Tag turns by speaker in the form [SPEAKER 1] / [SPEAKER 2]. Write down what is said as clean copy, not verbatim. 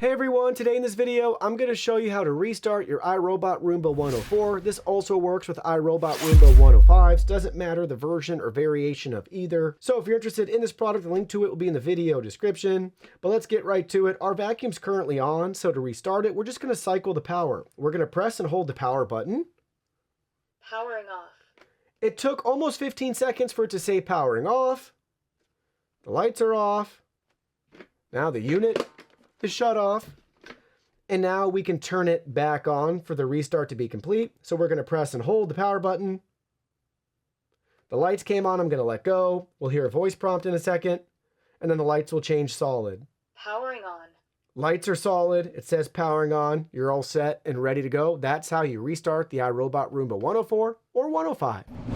[SPEAKER 1] Hey everyone, today in this video, I'm going to show you how to restart your iRobot Roomba 104. This also works with iRobot Roomba 105. Doesn't matter the version or variation of either. So if you're interested in this product, the link to it will be in the video description. But let's get right to it. Our vacuum's currently on, so to restart it, we're just going to cycle the power. We're going to press and hold the power button.
[SPEAKER 2] Powering off.
[SPEAKER 1] It took almost 15 seconds for it to say powering off. The lights are off. Now the unit is shut off, and now we can turn it back on for the restart to be complete. So we're going to press and hold the power button. The lights came on. I'm going to let go. We'll hear a voice prompt in a second, and then the lights will change solid.
[SPEAKER 2] Powering on.
[SPEAKER 1] Lights are solid. It says powering on. You're all set and ready to go. That's how you restart the iRobot Roomba 104 or 105.